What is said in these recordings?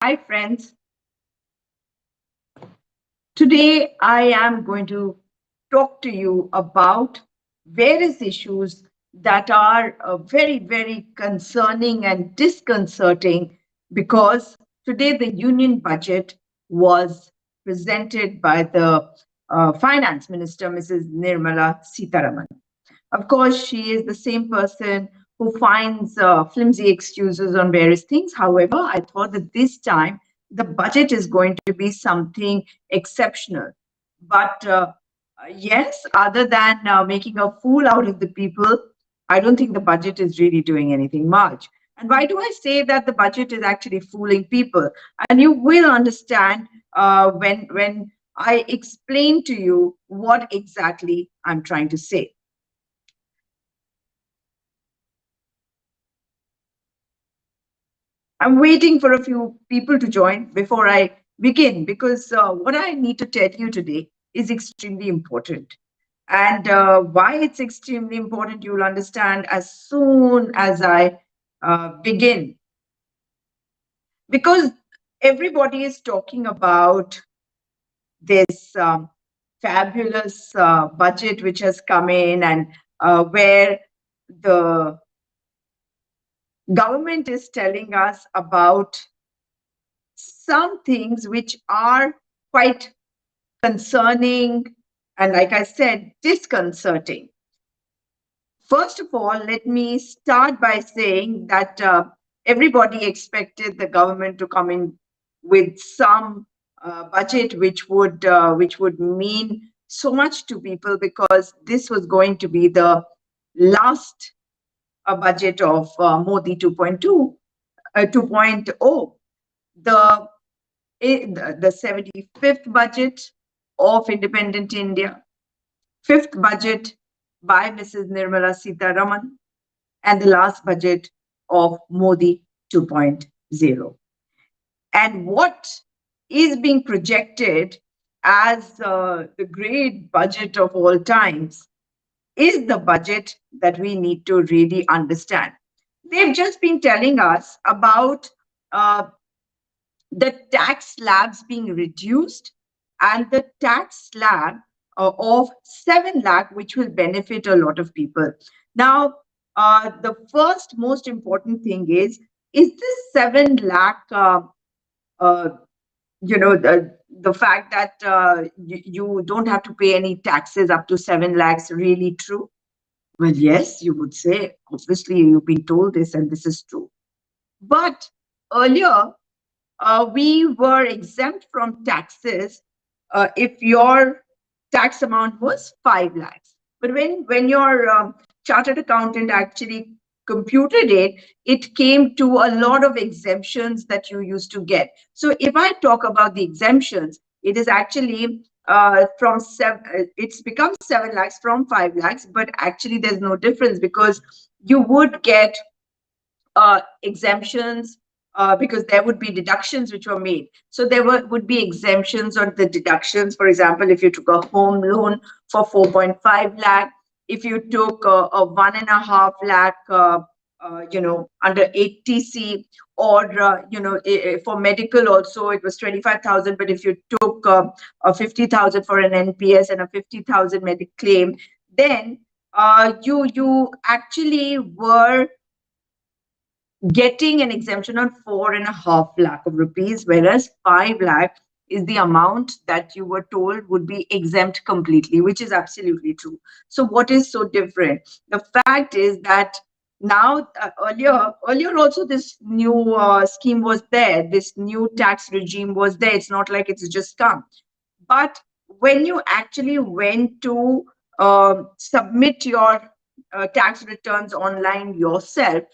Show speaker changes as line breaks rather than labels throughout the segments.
Hi, friends. Today I am going to talk to you about various issues that are very, very concerning and disconcerting because today the union budget was presented by the Finance Minister, Mrs. Nirmala Sitaraman. Of course, she is the same person who finds flimsy excuses on various things. However, I thought that this time the budget is going to be something exceptional. But yes, other than making a fool out of the people, I don't think the budget is really doing anything much. And why do I say that the budget is actually fooling people? And you will understand when I explain to you what exactly I'm trying to say. I'm waiting for a few people to join before I begin because what I need to tell you today is extremely important. And why it's extremely important, you'll understand as soon as I begin. Because everybody is talking about this fabulous budget which has come in and where the government is telling us about some things which are quite concerning and, like I said, disconcerting. First of all, let me start by saying that everybody expected the government to come in with some budget which would mean so much to people because this was going to be the last budget of Modi 2.2, 2.0. The the 75th budget of independent India, fifth budget by Mrs. Nirmala Sitaraman, and the last budget of Modi 2.0. And what is being projected as the great budget of all times is the budget that we need to really understand. They've just been telling us about uh, the tax slabs being reduced and the tax slab of 7 lakh, which will benefit a lot of people. Now, the first most important thing is this 7 lakh, uh, the fact that you don't have to pay any taxes up to 7 lakhs really true? Well, yes, you would say, obviously, you've been told this and this is true. But earlier, we were exempt from taxes if your tax amount was 5 lakhs. But when your chartered accountant actually computed it, it came to a lot of exemptions that you used to get. So if I talk about the exemptions, it is actually it's become 7 lakhs from 5 lakhs, but actually there's no difference because you would get exemptions because there would be deductions which were made. So there would be exemptions on the deductions. For example, if you took a home loan for 4.5 lakh, if you took a 1.5 lakh, under 80C, or for medical also it was 25,000. But if you took a 50,000 for an NPS and a 50,000 medical claim, then you actually were getting an exemption on 4.5 lakh of rupees, whereas 5 lakh is the amount that you were told would be exempt completely, which is absolutely true. So what is so different? The fact is that now earlier also this new scheme was there, this new tax regime was there. It's not like it's just come. But when you actually went to submit your tax returns online yourself,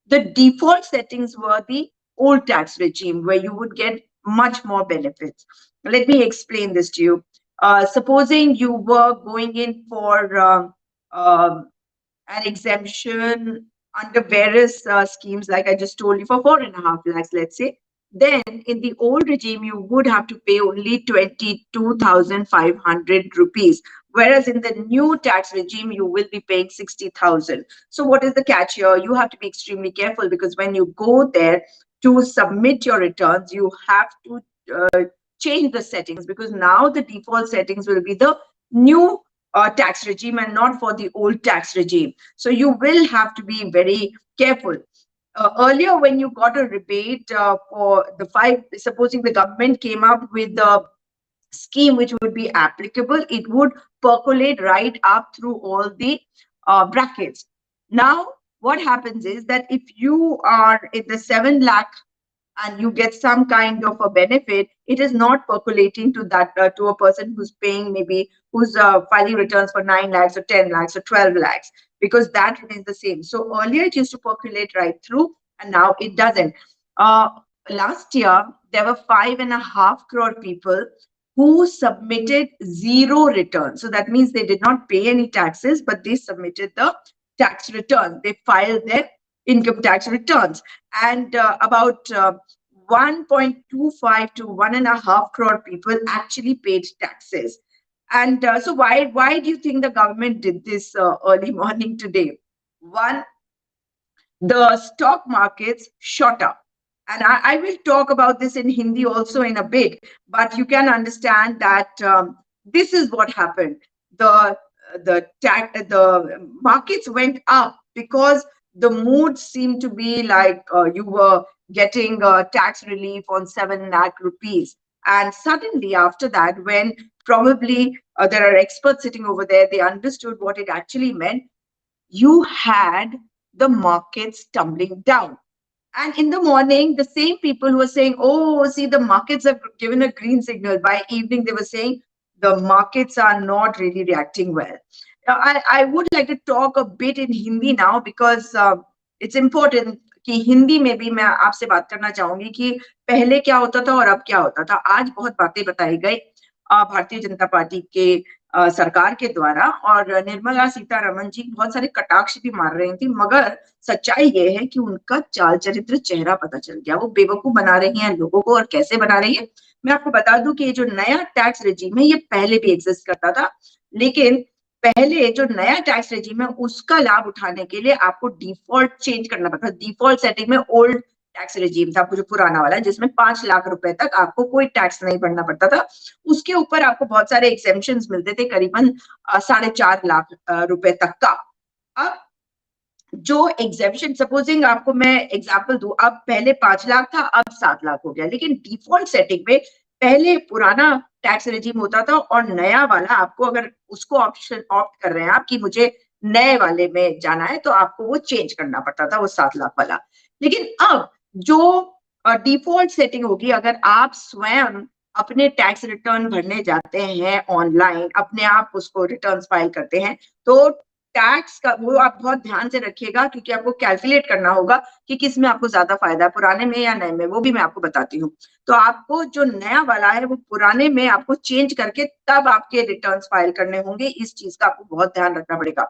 the default settings were the old tax regime where you would get much more benefits. Let me explain this to you. Supposing you were going in for an exemption under various schemes, like I just told you, for 4.5 lakhs, let's say, then in the old regime, you would have to pay only 22,500 rupees. Whereas in the new tax regime, you will be paying 60,000. So what is the catch here? You have to be extremely careful because when you go there to submit your returns, you have to change the settings, because now the default settings will be the new tax regime and not for the old tax regime. So you will have to be very careful. Earlier, when you got a rebate for the five, supposing the government came up with the scheme which would be applicable, it would percolate right up through all the brackets. Now, what happens is that if you are in the 7 lakh and you get some kind of a benefit, it is not percolating to that to a person who's paying, maybe who's filing returns for 9 lakhs or 10 lakhs or 12 lakhs, because that remains the same. So earlier it used to percolate right through, and now it doesn't. Uh, Last year, there were 5.5 crore people who submitted zero returns. So that means they did not pay any taxes, but they submitted the tax return. They filed their income tax returns. And about 1.25 to 1.5 crore people actually paid taxes. And so why do you think the government did this early morning today? One, the stock markets shot up. And I will talk about this in Hindi also in a bit, but you can understand that this is what happened. The markets went up because the mood seemed to be like you were getting tax relief on 7 lakh rupees. And suddenly after that, when probably there are experts sitting over there, they understood what it actually meant. You had the markets tumbling down. And in the morning, the same people who were saying, oh, see, the markets have given a green signal. By evening, they were saying the markets are not really reacting well. Now, I would like to talk a bit in Hindi now, because it's important कि हिंदी में भी मैं आपसे बात करना चाहूंगी कि पहले क्या होता था और अब क्या होता था। आज बहुत बातें बताई गई भारतीय जनता पार्टी के सरकार के द्वारा, और निर्मला सीतारमण जी बहुत सारे कटाक्ष भी मार रही थी, मगर सच्चाई ये है कि उनका चाल चरित्र चेहरा पता चल गया। वो बेवकूफ बना रही हैं लोगों को, और कैसे बना रही है मैं आपको बता दूं कि ये जो नया टैक्स रेजिम है ये पहले भी एग्जिस्ट करता था, लेकिन पहले जो नया टैक्स रेजिम है उसका लाभ उठाने के लिए आपको डिफॉल्ट चेंज करना पड़ता। डिफॉल्ट सेटिंग में ओल्ड टैक्स रेजिम था, जो पुराना वाला, जिसमें 5 लाख रुपए तक आपको कोई टैक्स नहीं भरना पड़ता था। उसके ऊपर आपको बहुत सारे एग्जेम्पशंस मिलते थे, करीबन 4.5 लाख रुपए तक का। अब जो एग्जेम्पशन, सपोजिंग आपको मैं एग्जांपल दूं, अब पहले 5 लाख था, अब 7 लाख हो गया, लेकिन डिफॉल्ट सेटिंग में पहले पुराना टैक्स रेजिम होता था और नया वाला, आपको अगर उसको ऑप्शन ऑप्ट कर रहे हैं आप कि मुझे नए वाले में जाना है, तो आपको वो चेंज करना पड़ता था, वो 7 लाख वाला। लेकिन अब जो डिफॉल्ट सेटिंग होगी, अगर आप स्वयं अपने टैक्स रिटर्न भरने जाते हैं ऑनलाइन, अपने आप उसको रिटर्न फाइल करते हैं, तो टैक्स का वो आप बहुत ध्यान से रखिएगा, क्योंकि आपको कैलकुलेट करना होगा कि किस में आपको ज्यादा फायदा है, पुराने में या नए में, वो भी मैं आपको बताती हूँ। तो आपको जो नया वाला है वो पुराने में आपको चेंज करके तब आपके रिटर्न्स फाइल करने होंगे। इस चीज का आपको बहुत ध्यान रखना पड़ेगा।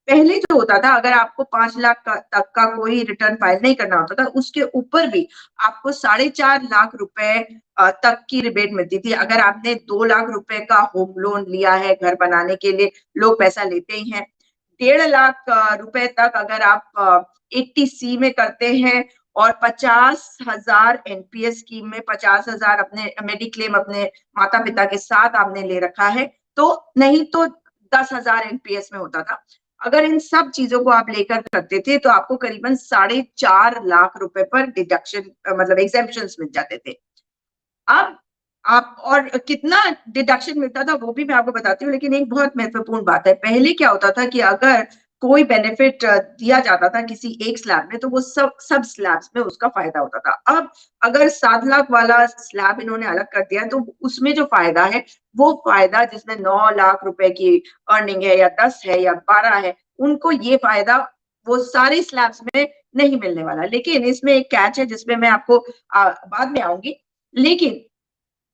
पहले जो होता था, अगर आपको 5 लाख तक का कोई रिटर्न फाइल नहीं करना होता था, उसके ऊपर भी आपको 4.5 लाख रुपए तक की रिबेट मिलती थी। अगर आपने 2 लाख रुपए का होम लोन लिया है घर बनाने के लिए, लोग पैसा लेते ही हैं। 1.5 लाख रुपए तक अगर आप 80C में करते हैं और 50,000 एनपीएस स्कीम में 50,000 अपने मेडिक्लेम अपने माता पिता के साथ आपने ले रखा है, तो नहीं तो 10,000 एनपीएस में होता था। अगर इन सब चीजों को आप लेकर करते थे तो आपको करीबन 4.5 लाख रुपए पर डिडक्शन मतलब एग्जेम्पशन मिल जाते थे। अब आप और कितना डिडक्शन मिलता था वो भी मैं आपको बताती हूँ, लेकिन एक बहुत महत्वपूर्ण बात है। पहले क्या होता था कि अगर कोई बेनिफिट दिया जाता था किसी एक स्लैब में, तो वो सब स्लैब्स में उसका फायदा होता था। अब अगर 7 लाख वाला स्लैब इन्होंने अलग कर दिया, तो उसमें जो फायदा है, वो फायदा जिसमें 9 लाख रुपए की अर्निंग है या 10 है या 12 है, उनको ये फायदा वो सारे स्लैब्स में नहीं मिलने वाला। लेकिन इसमें एक कैच है जिसमें मैं आपको बाद में आऊंगी। लेकिन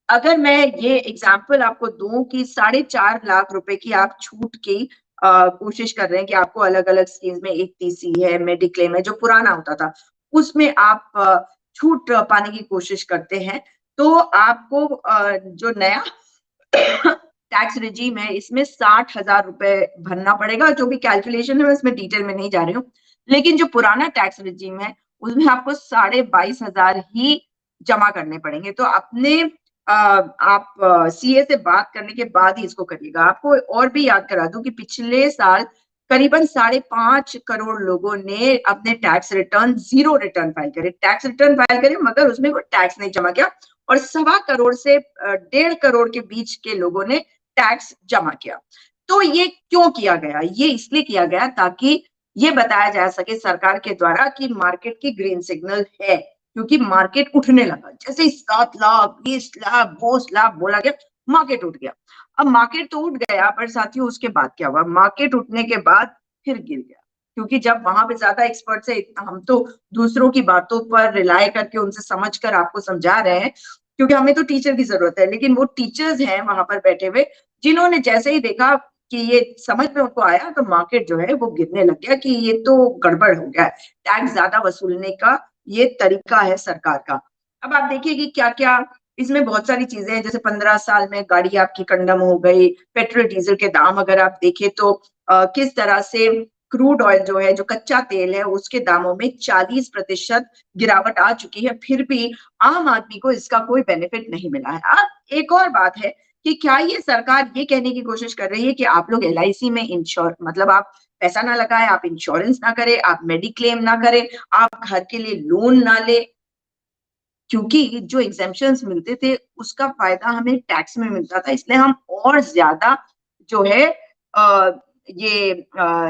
अगर मैं ये एग्जाम्पल आपको दूं कि 4.5 लाख रुपए की आप छूट की कोशिश कर रहे हैं कि आपको अलग अलग स्कीम्स में 80C है, मेडिक्लेम है, जो पुराना होता था, उसमें आप छूट पाने की कोशिश करते हैं, तो आपको जो नया टैक्स रिजीम है इसमें 60,000 रुपए भरना पड़ेगा। जो भी कैलकुलेशन है मैं इसमें डिटेल में नहीं जा रही हूँ, लेकिन जो पुराना टैक्स रिजीम है उसमें आपको 22,500 ही जमा करने पड़ेंगे। तो अपने आप सीए से बात करने के बाद ही इसको करिएगा। आपको और भी याद करा दूं कि पिछले साल करीबन 5.5 करोड़ लोगों ने अपने tax return zero return file करे। टैक्स रिटर्न फाइल करे मगर उसमें कोई टैक्स नहीं जमा किया, और 1.25 करोड़ से 1.5 करोड़ के बीच के लोगों ने टैक्स जमा किया। तो ये क्यों किया गया? ये इसलिए किया गया ताकि ये बताया जा सके सरकार के द्वारा कि मार्केट की ग्रीन सिग्नल है, क्योंकि मार्केट उठने लगा। जैसे ही 7 लाख, 20 लाख, 20 लाख बोला गया, मार्केट उठ गया। अब मार्केट तो उठ गया, पर साथियों उसके बाद क्या हुआ? मार्केट उठने के बाद फिर गिर गया, क्योंकि जब वहां पे ज्यादा एक्सपर्ट्स है, हम तो दूसरों की बातों पर रिलाय करके उनसे समझ कर आपको समझा रहे हैं, क्योंकि हमें तो टीचर की जरूरत है, लेकिन वो टीचर्स हैं वहां पर बैठे हुए, जिन्होंने जैसे ही देखा कि ये समझ में उनको आया, तो मार्केट जो है वो गिरने लग गया कि ये तो गड़बड़ हो गया है, टैक्स ज्यादा वसूलने का ये तरीका है सरकार का। अब आप देखिए कि क्या क्या इसमें बहुत सारी चीजें हैं, जैसे 15 साल में गाड़ी आपकी कंडम हो गई, पेट्रोल डीजल के दाम अगर आप देखें तो किस तरह से क्रूड ऑयल जो है, जो कच्चा तेल है, उसके दामों में 40% गिरावट आ चुकी है, फिर भी आम आदमी को इसका कोई बेनिफिट नहीं मिला है। अब एक और बात है कि क्या ये सरकार ये कहने की कोशिश कर रही है कि आप लोग एलआईसी में इंश्योर, मतलब आप पैसा ना लगाएं, आप इंश्योरेंस ना करें, आप मेडिक्लेम ना करें, आप घर के लिए लोन ना ले, क्योंकि जो एग्जेम्पशंस मिलते थे उसका फायदा हमें टैक्स में मिलता था, इसलिए हम और ज्यादा जो है ये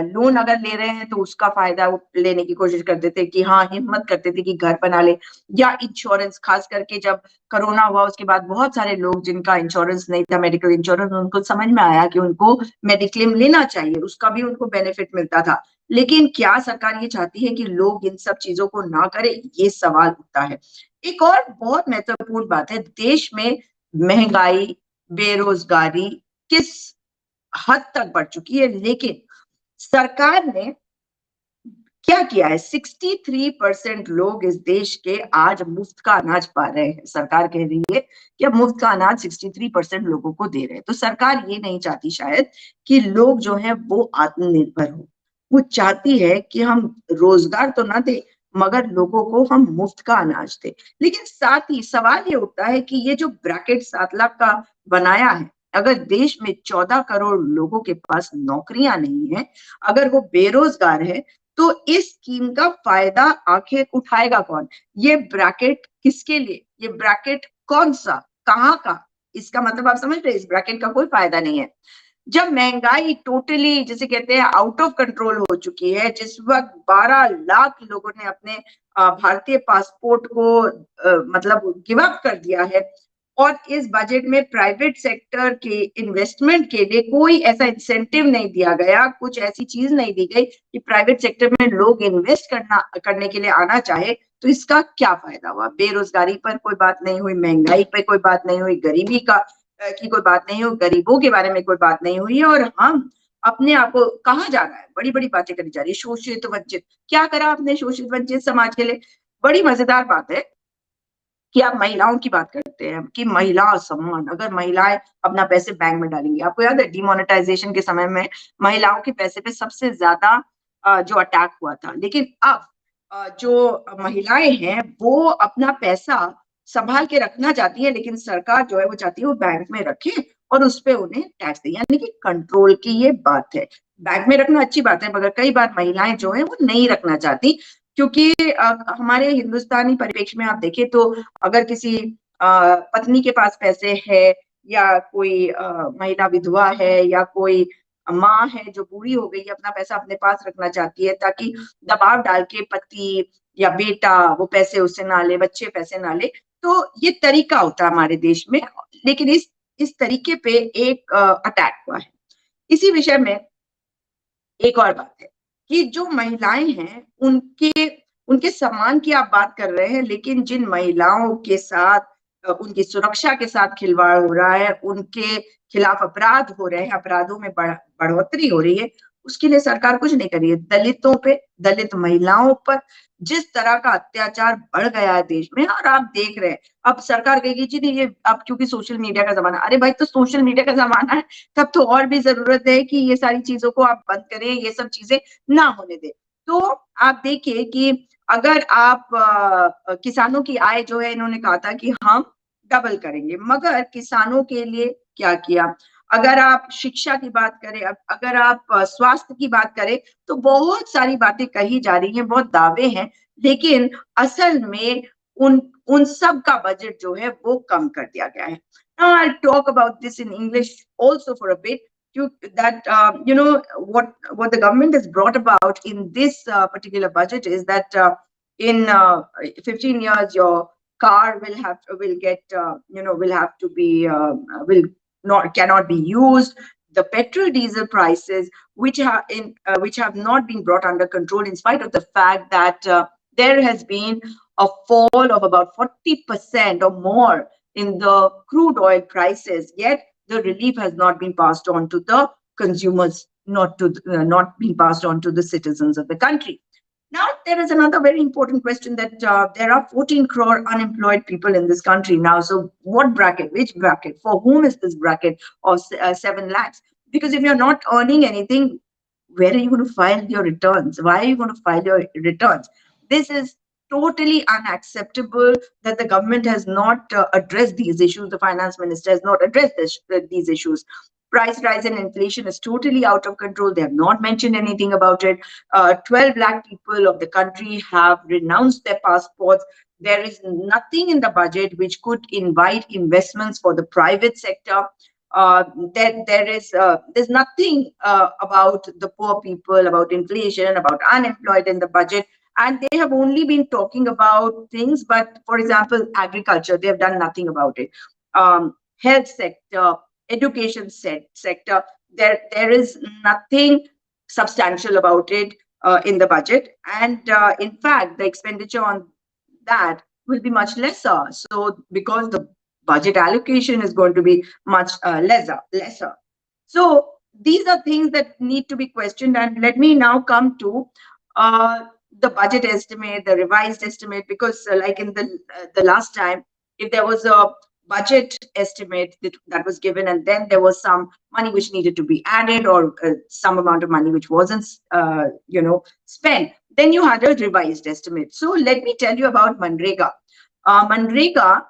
लोन अगर ले रहे हैं तो उसका फायदा लेने की कोशिश करते थे कि हाँ, हिम्मत करते थे कि घर बना ले, या इंश्योरेंस, खास करके जब कोरोना हुआ उसके बाद बहुत सारे लोग जिनका इंश्योरेंस नहीं था, मेडिकल इंश्योरेंस, उनको समझ में आया कि उनको मेडिक्लेम लेना चाहिए, उसका भी उनको बेनिफिट मिलता था। लेकिन क्या सरकार ये चाहती है कि लोग इन सब चीजों को ना करें? ये सवाल उठता है। एक और बहुत महत्वपूर्ण बात है, देश में महंगाई, बेरोजगारी किस हद तक बढ़ चुकी है, लेकिन सरकार ने क्या किया है? 63% लोग इस देश के आज मुफ्त का अनाज पा रहे हैं। सरकार कह रही है कि अब मुफ्त का अनाज 63% लोगों को दे रहे हैं। तो सरकार ये नहीं चाहती शायद कि लोग जो है वो आत्मनिर्भर हो, वो चाहती है कि हम रोजगार तो ना दे, मगर लोगों को हम मुफ्त का अनाज दे। लेकिन साथ ही सवाल ये उठता है कि ये जो ब्रैकेट 7 लाख का बनाया है, अगर देश में 14 करोड़ लोगों के पास नौकरियां नहीं है, अगर वो बेरोजगार है, तो इस स्कीम का फायदा आखिर उठाएगा कौन? ये ब्रैकेट किसके लिए? ये ब्रैकेट कौन सा, कहाँ का? इसका मतलब आप समझ रहे हैं, इस ब्रैकेट का कोई फायदा नहीं है। जब महंगाई टोटली जिसे कहते हैं आउट ऑफ कंट्रोल हो चुकी है, जिस वक्त 12 लाख लोगों ने अपने भारतीय पासपोर्ट को मतलब गिव अप कर दिया है, और इस बजट में प्राइवेट सेक्टर के इन्वेस्टमेंट के लिए कोई ऐसा इंसेंटिव नहीं दिया गया, कुछ ऐसी चीज नहीं दी गई कि प्राइवेट सेक्टर में लोग इन्वेस्ट करने के लिए आना चाहे, तो इसका क्या फायदा हुआ? बेरोजगारी पर कोई बात नहीं हुई, महंगाई पर कोई बात नहीं हुई, गरीबी की कोई बात नहीं हुई, गरीबों के बारे में कोई बात नहीं हुई, और हम अपने आप को कहाँ जा रहा है, बड़ी बड़ी बातें करी जा रही है, शोषित वंचित। क्या करा आपने शोषित वंचित समाज के लिए? बड़ी मजेदार बात है कि आप महिलाओं की बात करते हैं कि महिला सम्मान, अगर महिलाएं अपना पैसे बैंक में डालेंगी, आपको याद है डिमोनेटाइजेशन के समय में महिलाओं के पैसे पे सबसे ज्यादा जो अटैक हुआ था, लेकिन अब जो महिलाएं हैं वो अपना पैसा संभाल के रखना चाहती है, लेकिन सरकार जो है वो चाहती है वो बैंक में रखे और उस पे उन्हें टैक्स दे, यानी कि कंट्रोल की ये बात है। बैंक में रखना अच्छी बात है, मगर कई बार महिलाएं जो है वो नहीं रखना चाहती, क्योंकि हमारे हिंदुस्तानी परिप्रेक्ष्य में आप देखें तो अगर किसी पत्नी के पास पैसे है, या कोई महिला विधवा है, या कोई माँ है जो बूढ़ी हो गई है, अपना पैसा अपने पास रखना चाहती है ताकि दबाव डाल के पति या बेटा वो पैसे उससे ना ले, बच्चे पैसे ना ले, तो ये तरीका होता है हमारे देश में। लेकिन इस तरीके पे एक अटैक हुआ है। इसी विषय में एक और बात है कि जो महिलाएं हैं उनके उनके सम्मान की आप बात कर रहे हैं, लेकिन जिन महिलाओं के साथ उनकी सुरक्षा के साथ खिलवाड़ हो रहा है, उनके खिलाफ अपराध हो रहे हैं, अपराधों में बढ़ोतरी हो रही है, उसके लिए सरकार कुछ नहीं कर रही है। दलितों पे, दलित महिलाओं पर जिस तरह का अत्याचार बढ़ गया है देश में, और आप देख रहे हैं, अब सरकार कहेगी जी नहीं, ये अब क्योंकि सोशल मीडिया का जमाना, अरे भाई तो सोशल मीडिया का जमाना है, तब तो और भी जरूरत है कि ये सारी चीजों को आप बंद करें, ये सब चीजें ना होने दें। तो आप देखिए कि अगर आप किसानों की आय जो है, इन्होंने कहा था कि हम डबल करेंगे, मगर किसानों के लिए क्या किया? अगर आप शिक्षा की बात करें, अगर आप स्वास्थ्य की बात करें, तो बहुत सारी बातें कही जा रही हैं, बहुत दावे हैं, लेकिन असल में उन उन सब का बजट जो है वो कम कर दिया गया है। Now I'll talk about this in English also for a bit. That what the government has brought about in this particular budget is that in 15 years your car will get will have to be will not cannot be used. The petrol diesel prices, which have not been brought under control, in spite of the fact that there has been a fall of about 40% or more in the crude oil prices, yet the relief has not been passed on to the consumers, not been passed on to the citizens of the country. Now, there is another very important question that there are 14 crore unemployed people in this country now. So, what bracket? Which bracket? For whom is this bracket of 7 lakhs? Because if you're not earning anything, where are you going to file your returns? Why are you going to file your returns? This is totally unacceptable that the government has not addressed these issues. The finance minister has not addressed these issues. Price rise and inflation is totally out of control. They have not mentioned anything about it. 12 lakh people of the country have renounced their passports. There is nothing in the budget which could invite investments for the private sector. There's nothing about the poor people, about inflation, about unemployed in the budget, and they have only been talking about things. But for example, agriculture, they have done nothing about it. Health sector, education sector, there is nothing substantial about it in the budget, and in fact, the expenditure on that will be much lesser. So because the budget allocation is going to be much lesser. So these are things that need to be questioned. And let me now come to uh, the budget estimate, the revised estimate, because like in the last time, if there was a budget estimate that was given, and then there was some money which needed to be added, or some amount of money which wasn't spent, then you had a revised estimate. So let me tell you about Manrega. Manrega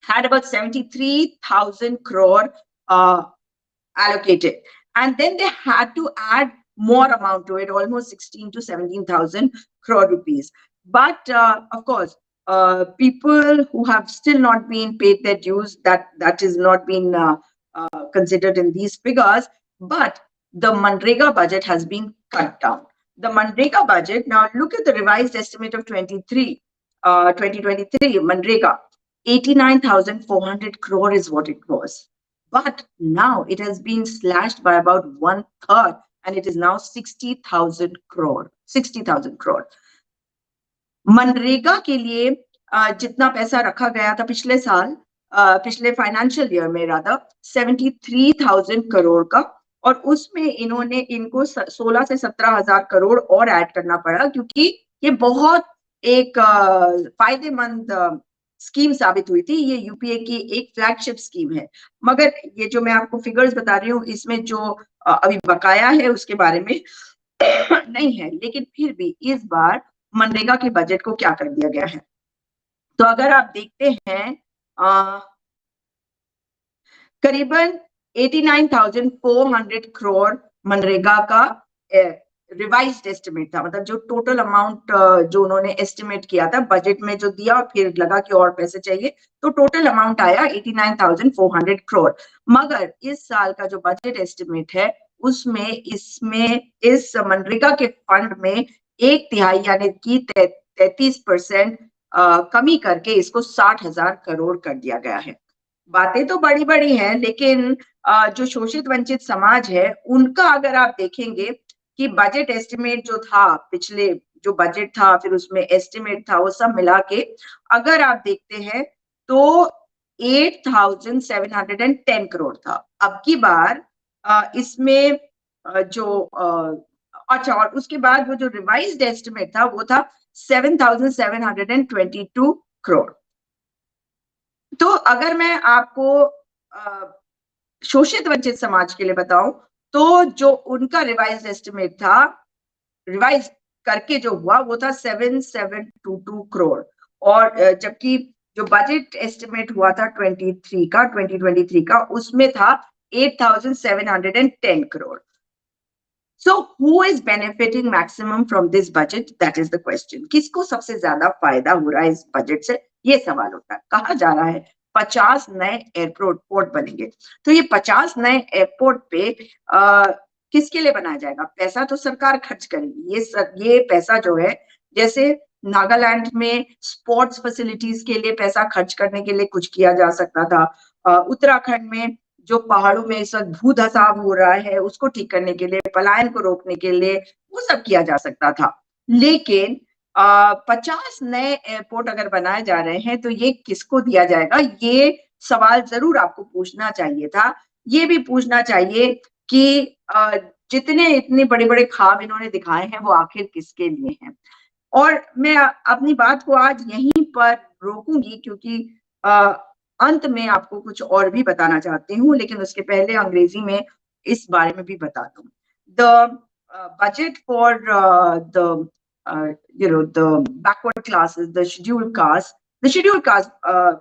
had about 73,000 crore allocated, and then they had to add more amount to it, almost 16 to 17,000 crore rupees. But of course, people who have still not been paid their dues, that is not been considered in these figures. But the Manrega budget has been cut down. The Manrega budget, now look at the revised estimate of 2023 Manrega. 89,400 crore is what it was. But now it has been slashed by about one third, and it is now 60,000 crore. 60,000 crore. MNREGA के लिए जितना पैसा रखा गया था पिछले साल, पिछले फाइनेंशियल ईयर में राधा 73,000 करोड़ का, और उसमें इनको 16 से 17,000 करोड़ और ऐड करना पड़ा, क्योंकि ये बहुत एक फायदेमंद स्कीम साबित हुई थी। ये यूपीए की एक फ्लैगशिप स्कीम है। मगर ये जो मैं आपको फिगर्स बता रही हूँ, इसमें जो अभी बकाया है उसके बारे में नहीं है, लेकिन फिर भी इस बार मनरेगा के बजट को क्या कर दिया गया है। तो अगर आप देखते हैं, करीबन 89,400 करोड़ मनरेगा का रिवाइज्ड एस्टिमेट था, मतलब जो टोटल अमाउंट जो उन्होंने एस्टिमेट किया था बजट में जो दिया, और फिर लगा कि और पैसे चाहिए, तो टोटल अमाउंट आया 89,400 करोड़। मगर इस साल का जो बजट एस्टिमेट है उसमें इस मनरेगा के फंड में 1/3 यानी कि 33% कमी करके इसको 60,000 करोड़ कर दिया गया है। बातें तो बड़ी बड़ी हैं, लेकिन जो शोषित वंचित समाज है उनका अगर आप देखेंगे कि बजट एस्टिमेट जो था, पिछले जो बजट था फिर उसमें एस्टिमेट था, वो सब मिला के अगर आप देखते हैं तो 8,710 करोड़ था। अब की बार इसमें जो अच्छा, और उसके बाद वो जो रिवाइज्ड एस्टिमेट था वो था 7,722 करोड़। तो अगर मैं आपको शोषित वंचित समाज के लिए बताऊं, तो जो उनका रिवाइज्ड एस्टिमेट था, रिवाइज करके जो हुआ वो था 7722 करोड़, और जबकि जो बजट एस्टिमेट हुआ था 2023 का उसमें था 8710 crore. So who is benefiting maximum from this budget? That is the question. किसको सबसे ज्यादा फायदा हो रहा है इस बजट से, ये सवाल होता है। कहा जा रहा है 50 नए एयरपोर्ट बनेंगे। तो ये 50 नए एयरपोर्ट पे किसके लिए बनाया जाएगा? पैसा तो सरकार खर्च करेगी। ये पैसा जो है, जैसे नागालैंड में स्पोर्ट्स फैसिलिटीज के लिए पैसा खर्च करने के लिए कुछ किया जा सकता था, उत्तराखंड में जो पहाड़ों में इस वक्त भू धसाव हो रहा है उसको ठीक करने के लिए, पलायन को रोकने के लिए, वो सब किया जा सकता था। लेकिन 50 नए एयरपोर्ट अगर बनाए जा रहे हैं तो ये किसको दिया जाएगा? ये सवाल जरूर आपको पूछना चाहिए था। ये भी पूछना चाहिए कि जितने इतने बड़े बड़े ख्वाब इन्होंने दिखाए हैं वो आखिर किसके लिए हैं। और मैं अपनी बात को आज यहीं पर रोकूंगी, क्योंकि अंत में आपको कुछ और भी बताना चाहती हूँ, लेकिन उसके पहले अंग्रेजी में इस बारे में भी बता दूं। The budget for the the backward classes, the scheduled caste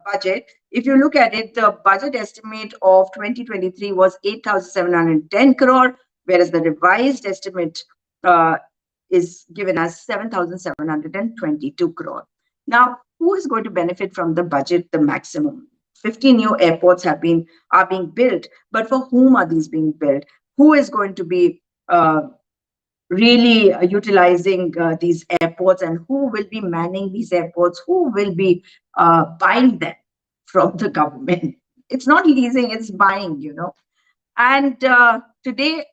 budget, if you look at it, the budget estimate of 2023 was 8710 crore, whereas the revised estimate is given as 7722 crore. Now, who is going to benefit from the budget the maximum? 50 new airports are being built, but for whom are these being built? Who is going to be really utilizing these airports, and who will be manning these airports? Who will be buying them from the government? It's not leasing, it's buying. And today,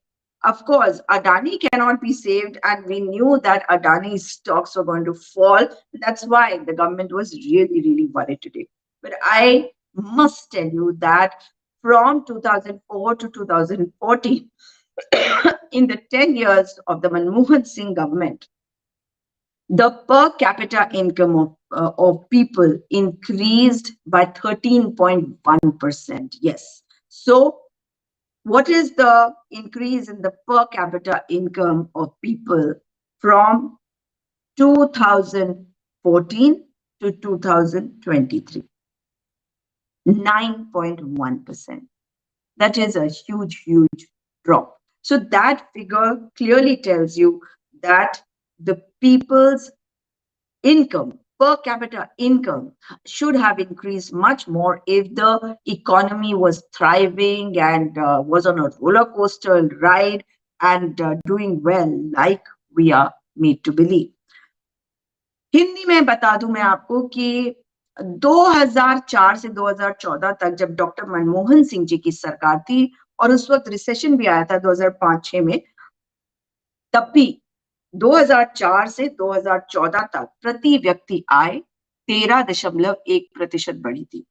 of course, Adani cannot be saved, and we knew that Adani's stocks were going to fall. That's why the government was really, really worried today. But I must tell you that from 2004 to 2014, in the 10 years of the Manmohan Singh government, the per capita income of people increased by 13.1%. Yes. So what is the increase in the per capita income of people from 2014 to 2023? 9.1%. That is a huge, huge drop. So that figure clearly tells you that the people's income, per capita income, should have increased much more if the economy was thriving and was on a roller coaster ride and doing well, like we are made to believe. Hindi में बता दूं मैं आपको कि 2004 से 2014 तक जब doctor Manmohan Singh ji की सरकार थी, और उस वक्त रिसेशन भी आया था 2005-6 में, तब भी 2004 से 2014 तक प्रति व्यक्ति आय 13.1% बढ़ी थी।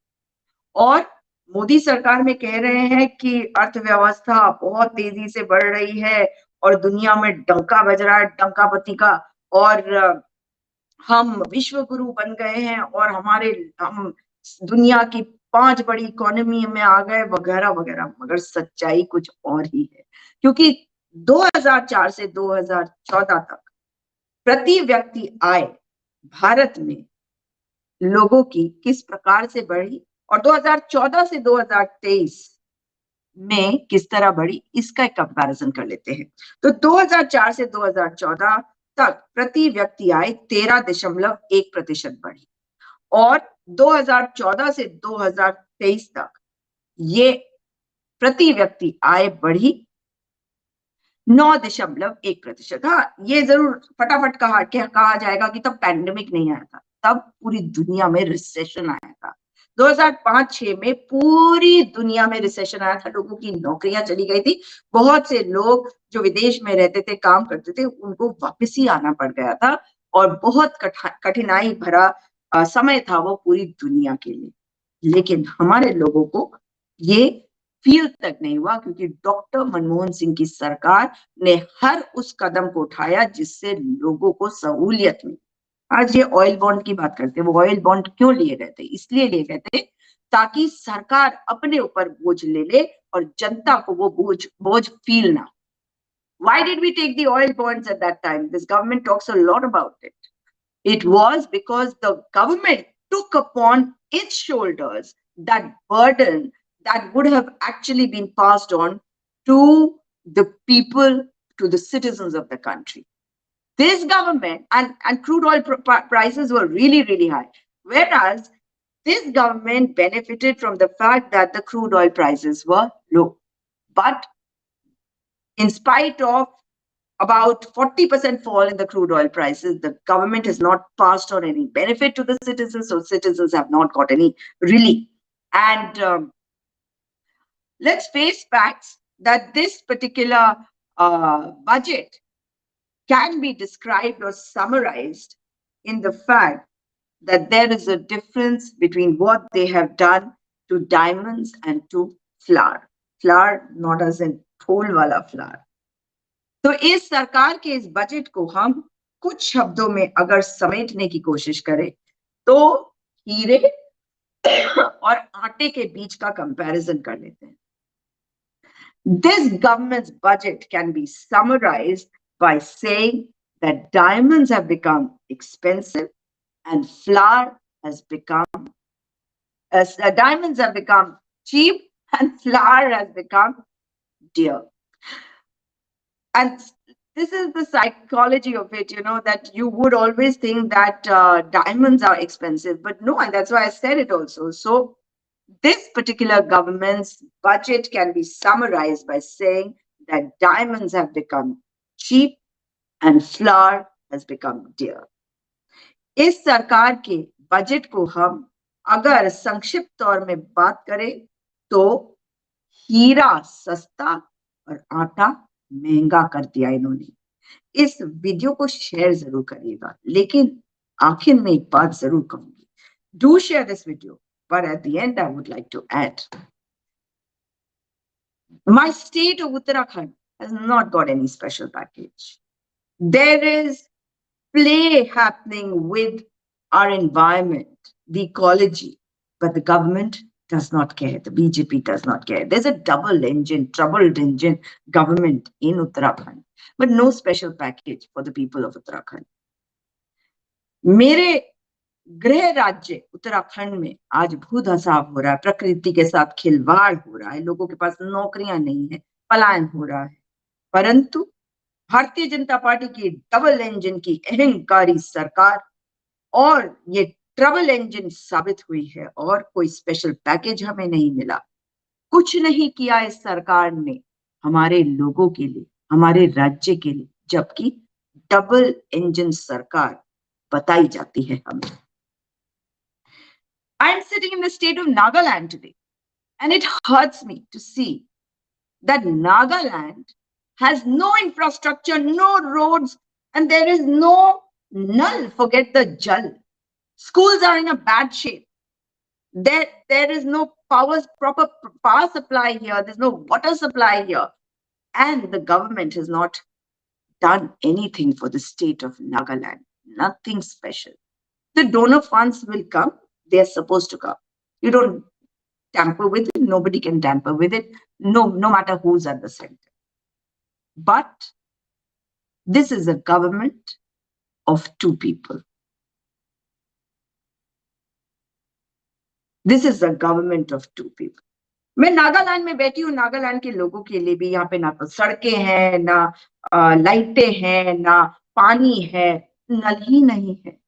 और मोदी सरकार में कह रहे हैं कि अर्थव्यवस्था बहुत तेजी से बढ़ रही है और दुनिया में डंका बज रहा है, डंकापति का, और हम विश्व गुरु बन गए हैं और हम दुनिया की 5 बड़ी इकोनॉमी में आ गए, वगैरह वगैरह। मगर सच्चाई कुछ और ही है, क्योंकि 2004 से 2014 तक प्रति व्यक्ति आय भारत में लोगों की किस प्रकार से बढ़ी और 2014 से 2023 में किस तरह बढ़ी, इसका एक कंपैरिजन कर लेते हैं। तो 2004 से 2014 तक प्रति व्यक्ति आय 13.1% बढ़ी, और 2014 से 2023 तक ये प्रति व्यक्ति आय बढ़ी 9.1%। हाँ, ये जरूर फटाफट कहा जाएगा कि तब पैंडेमिक नहीं आया था, तब पूरी दुनिया में रिसेशन आया था। 2005-6 में पूरी दुनिया में रिसेशन आया था, लोगों की नौकरियां चली गई थी, बहुत से लोग जो विदेश में रहते थे, काम करते थे, उनको वापस ही आना पड़ गया था, और बहुत कठिनाई भरा समय था वो पूरी दुनिया के लिए। लेकिन हमारे लोगों को ये फील तक नहीं हुआ, क्योंकि डॉक्टर मनमोहन सिंह की सरकार ने हर उस कदम को उठाया जिससे लोगों को सहूलियत मिली। आज ये ऑयल बॉन्ड की बात करते हैं, वो ऑयल बॉन्ड क्यों लिए गए थे? इसलिए लिए गए थे ताकि सरकार अपने ऊपर बोझ ले ले और जनता को वो बोझ फील ना। Why did we take the oil bonds at that time? This government talks a lot about it. It was because the government took upon its shoulders that burden that would have actually been passed on to the people, to the citizens of the country. This government, and crude oil prices were really, really high. Whereas this government benefited from the fact that the crude oil prices were low. But in spite of about 40% fall in the crude oil prices, the government has not passed on any benefit to the citizens, so citizens have not got any relief. And let's face facts that this particular budget can be described or summarized in the fact that there is a difference between what they have done to diamonds and to flour. Flour, not as in फूल वाला flour. तो इस सरकार के इस budget को हम कुछ शब्दों में अगर समेटने की कोशिश करें तो हीरे और आटे के बीच का कंपैरिजन कर लेते हैं. This government's budget can be summarized by saying that diamonds have become expensive and flour has become, diamonds have become cheap and flour has become dear. And this is the psychology of it, that you would always think that diamonds are expensive, but no, and that's why I said it also. So this particular government's budget can be summarized by saying that diamonds have become cheap and flour has become dear. इस सरकार के budget को हम अगर संक्षिप्त तौर में बात करें तो हीरा सस्ता और आटा महंगा कर दिया इन्होंने. इस वीडियो को शेयर जरूर करिएगा, लेकिन आखिर में एक बात जरूर कहूंगी. Do share this video, but at the end I would like to add, my state of Uttarakhand has not got any special package. There is play happening with our environment, the ecology, but the government does not care. The BJP does not care. There's a troubled engine government in Uttarakhand, but no special package for the people of Uttarakhand. मेरे गृह राज्य उत्तराखंड में आज भूधसाव हो रहा है, प्रकृति के साथ खिलवाड़ हो रहा है, लोगों के पास नौकरियां नहीं है, पलायन हो रहा है. परंतु भारतीय जनता पार्टी की डबल इंजन की अहंकारी सरकार और ये ट्रबल इंजन साबित हुई है और कोई स्पेशल पैकेज हमें नहीं मिला. कुछ नहीं किया इस सरकार ने हमारे लोगों के लिए, हमारे राज्य के लिए, जबकि डबल इंजन सरकार बताई जाती है हमें. I am sitting in the state of Nagaland today, and it hurts me to see that Nagaland has no infrastructure, no roads, and there is no null, forget the jal. Schools are in a bad shape. There is no proper power supply here. There's no water supply here. And the government has not done anything for the state of Nagaland. Nothing special. The donor funds will come. They're supposed to come. You don't tamper with it. Nobody can tamper with it. No matter who's at the center. But this is a government of two people. This is a government of two people. मैं नागालैंड में बैठी हूँ. नागालैंड के लोगों के लिए भी यहाँ पे ना तो सड़कें हैं, ना लाइटें हैं, ना पानी है, नल ही नहीं है.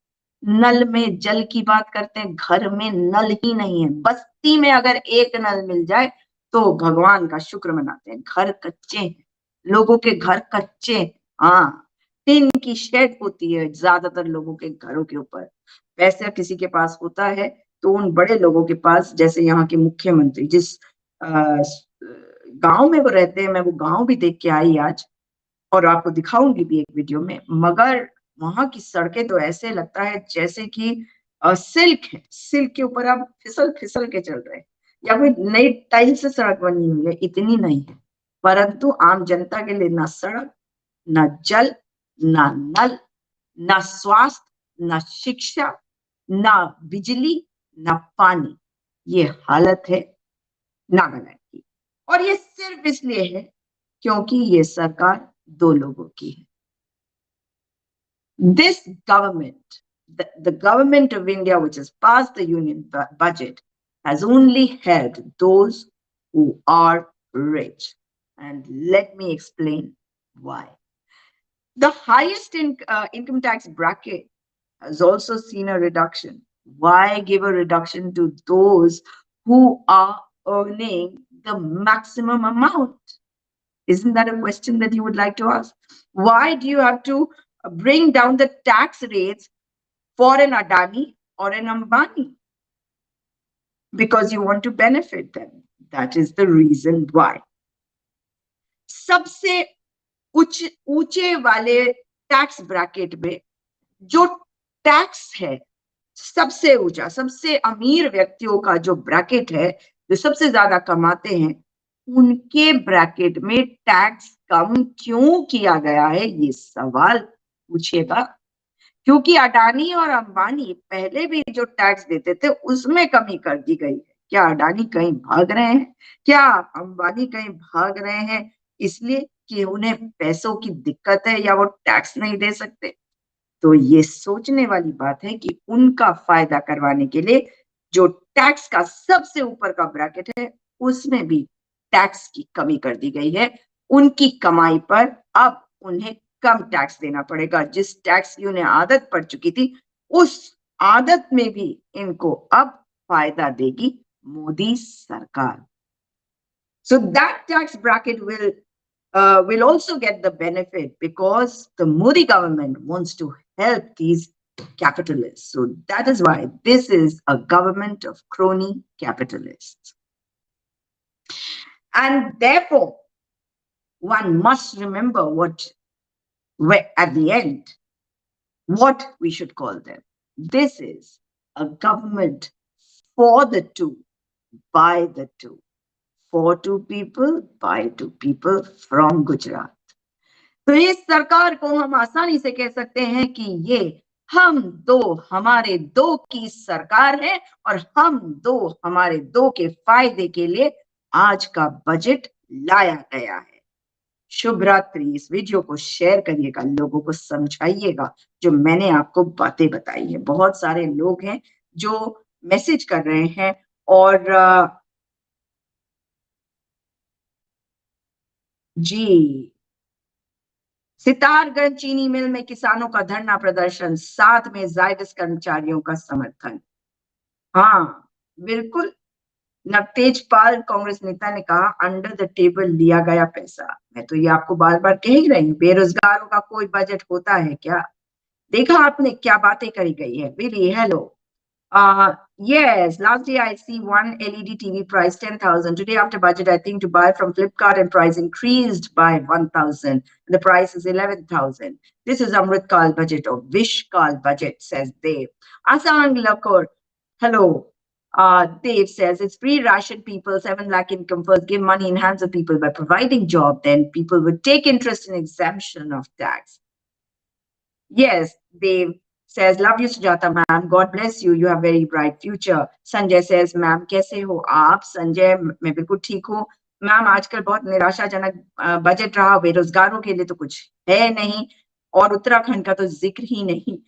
नल में जल की बात करते हैं, घर में नल ही नहीं है. बस्ती में अगर एक नल मिल जाए तो भगवान का शुक्र मनाते हैं. घर कच्चे हैं, लोगों के घर कच्चे. हाँ, टिन की शेड होती है ज्यादातर लोगों के घरों के ऊपर. पैसा किसी के पास होता है तो उन बड़े लोगों के पास, जैसे यहाँ के मुख्यमंत्री जिस गांव में वो रहते हैं, मैं वो गांव भी देख के आई आज और आपको दिखाऊंगी भी एक वीडियो में. मगर वहां की सड़कें तो ऐसे लगता है जैसे कि सिल्क है. सिल्क के ऊपर आप फिसल के चल रहे हैं, या कोई नई टाइल से सड़क बनी हुई है, इतनी नहीं है. परंतु आम जनता के लिए ना सड़क, ना जल, ना नल, ना स्वास्थ्य, ना शिक्षा, ना बिजली, ना पानी. ये हालत है नागालैंड की. और ये सिर्फ इसलिए है क्योंकि ये सरकार दो लोगों की है। This government, the government of India, which has passed the union budget, has only helped those who are rich. And let me explain why. The highest income tax bracket has also seen a reduction. Why give a reduction to those who are earning the maximum amount? Isn't that a question that you would like to ask? Why do you have to bring down the tax rates for an Adani or an Ambani? Because you want to benefit them. That is the reason why. सबसे ऊंचे वाले tax bracket में जो tax है, सबसे ऊंचा, सबसे अमीर व्यक्तियों का जो ब्रैकेट है, जो सबसे ज्यादा कमाते हैं, उनके ब्रैकेट में टैक्स कम क्यों किया गया है, ये सवाल पूछिएगा। क्योंकि अडानी और अंबानी पहले भी जो टैक्स देते थे उसमें कमी कर दी गई है। क्या अडानी कहीं भाग रहे हैं? क्या अंबानी कहीं भाग रहे हैं इसलिए कि उन्हें पैसों की दिक्कत है या वो टैक्स नहीं दे सकते? तो ये सोचने वाली बात है कि उनका फायदा करवाने के लिए जो टैक्स का सबसे ऊपर का ब्रैकेट है उसमें भी टैक्स की कमी कर दी गई है। उनकी कमाई पर अब उन्हें कम टैक्स देना पड़ेगा। जिस टैक्स की उन्हें आदत पड़ चुकी थी उस आदत में भी इनको अब फायदा देगी मोदी सरकार। So that tax bracket will also get the benefit because the Modi government wants to help these capitalists. So that is why this is a government of crony capitalists. And therefore, one must remember at the end, what we should call them. This is a government for the two, by the two. For two people, by two people from Gujarat. तो इस सरकार को हम आसानी से कह सकते हैं कि ये हम दो, हमारे दो की सरकार है और हम दो, हमारे दो के फायदे के लिए आज का बजट लाया गया है। शुभ रात्रि। इस वीडियो को शेयर करिएगा, लोगों को समझाइएगा जो मैंने आपको बातें बताई है। बहुत सारे लोग हैं जो मैसेज कर रहे हैं और जी, सितारगंज चीनी मिल में किसानों का धरना प्रदर्शन, साथ में जायडस कर्मचारियों का समर्थन। हाँ, बिल्कुल। नवतेजपाल कांग्रेस नेता ने कहा अंडर द टेबल लिया गया पैसा। मैं तो ये आपको बार बार कह ही रही हूँ, बेरोजगारों का कोई बजट होता है क्या? देखा आपने क्या बातें करी गई है। बिली, hello. Yes, last day I see one LED TV price 10,000. Today after budget, I think to buy from Flipkart and price increased by 1,000. The price is 11,000. This is Amrit Kal budget or Vish Kal budget, says Dev. Asang Lakor, hello. Dave says it's pre-ration people, 7 lakh income first, give money in hands of people by providing job, then people would take interest in exemption of tax. Yes, Dave says, love you, Sujata, ma'am. God bless you. You have very bright future. Sanjay says, ma'am, कैसे हो आप? संजय, मैं बिल्कुल ठीक हूँ। Ma'am, आजकल बहुत निराशाजनक बजट रहा, बेरोजगारों के लिए तो कुछ है नहीं और उत्तराखंड का तो जिक्र ही नहीं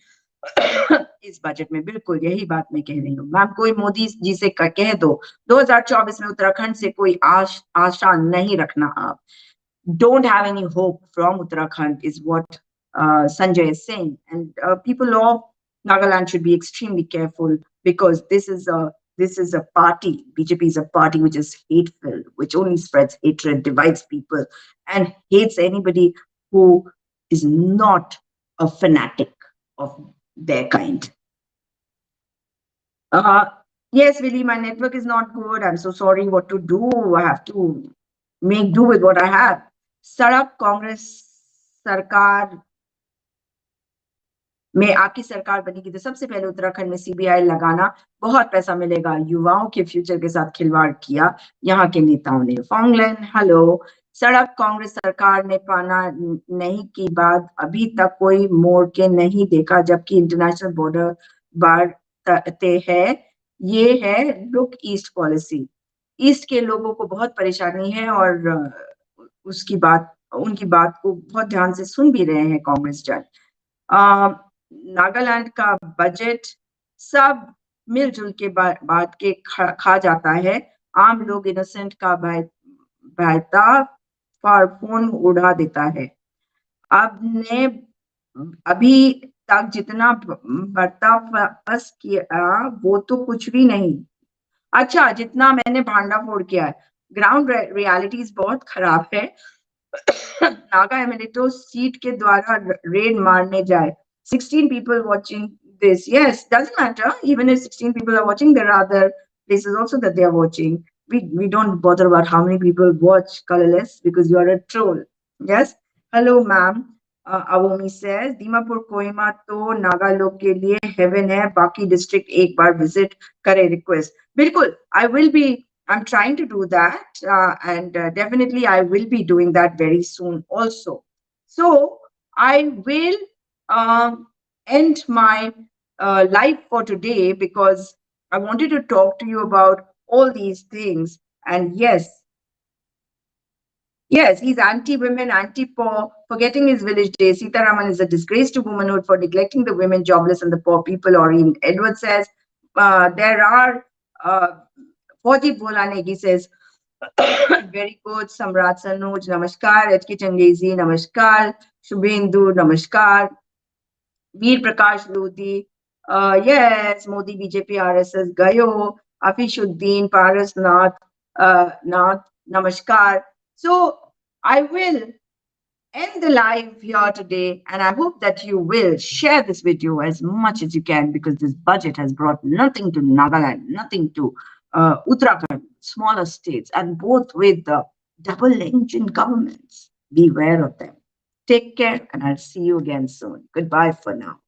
इस बजट में। बिल्कुल यही बात मैं कह रही हूँ। मैम, कोई मोदी जी से कह दो 2024 में उत्तराखंड से कोई आशा नहीं रखना आप। Don't have any hope from Uttarakhand is what Sanjay is saying. And people of Nagaland should be extremely careful because this is a party, BJP is a party which is hateful, which only spreads hatred, divides people, and hates anybody who is not a fanatic of their kind. Yes, Willie, my network is not good. I'm so sorry. What to do? I have to make do with what I have. सड़क कांग्रेस सरकार में आपकी सरकार बनेगी तो सबसे पहले उत्तराखंड में सीबीआई लगाना, बहुत पैसा मिलेगा। युवाओं के फ्यूचर के साथ खिलवाड़ किया यहाँ के नेताओं ने। फॉन्गलैंड, हेलो। सड़क कांग्रेस सरकार ने पाना नहीं की बात अभी तक कोई मोड़ के नहीं देखा, जबकि इंटरनेशनल बॉर्डर बाढ़ते है। ये है लुक ईस्ट पॉलिसी। ईस्ट के लोगों को बहुत परेशानी है और उसकी बात उनकी बात को बहुत ध्यान से सुन भी रहे हैं कांग्रेस जन। नागालैंड का बजट सब मिलजुल के बांट के खा जाता है। आम लोग इनोसेंट का बहता फोन उड़ा देता है। अब ने अभी तक जितना बढ़ता फंस किया वो तो कुछ भी नहीं। अच्छा, जितना मैंने भांडा फोड़ किया है। ग्राउंड रियलिटीज बहुत खराब है। नागा एमएलए तो सीट के द्वारा रेड मारने जाए। 16 people watching this. Yes, doesn't matter. Even if 16 people are watching, there are other places also that they are watching. We don't bother about how many people watch Colorless because you are a troll. Yes. Hello, ma'am. Awomi says, Dimapur Kohima तो नागा लोग के लिए haven है, बाकी district एक बार visit करे request. बिल्कुल, I will be, I'm trying to do that, and definitely I will be doing that very soon also. So I will end my live for today because I wanted to talk to you about all these things. And yes, he's anti-women, anti-poor, forgetting his village days. Sitaraman is a disgrace to womanhood for neglecting the women, jobless, and the poor people. Or even Edward says, there are, Fauji Bolanegi says, very good. Samrat Sanuj, namaskar. HK Changezi, namaskar. Shubhendu, namaskar. Veer Prakash Lodi, yes, Modi BJP RSS Gayo, Afishuddin, Paras Nath, namaskar. So I will end the live here today, and I hope that you will share this video as much as you can because this budget has brought nothing to Nagaland, nothing to Uttarakhand, smaller states, and both with the double engine governments. Beware of them. Take care, and I'll see you again soon. Goodbye for now.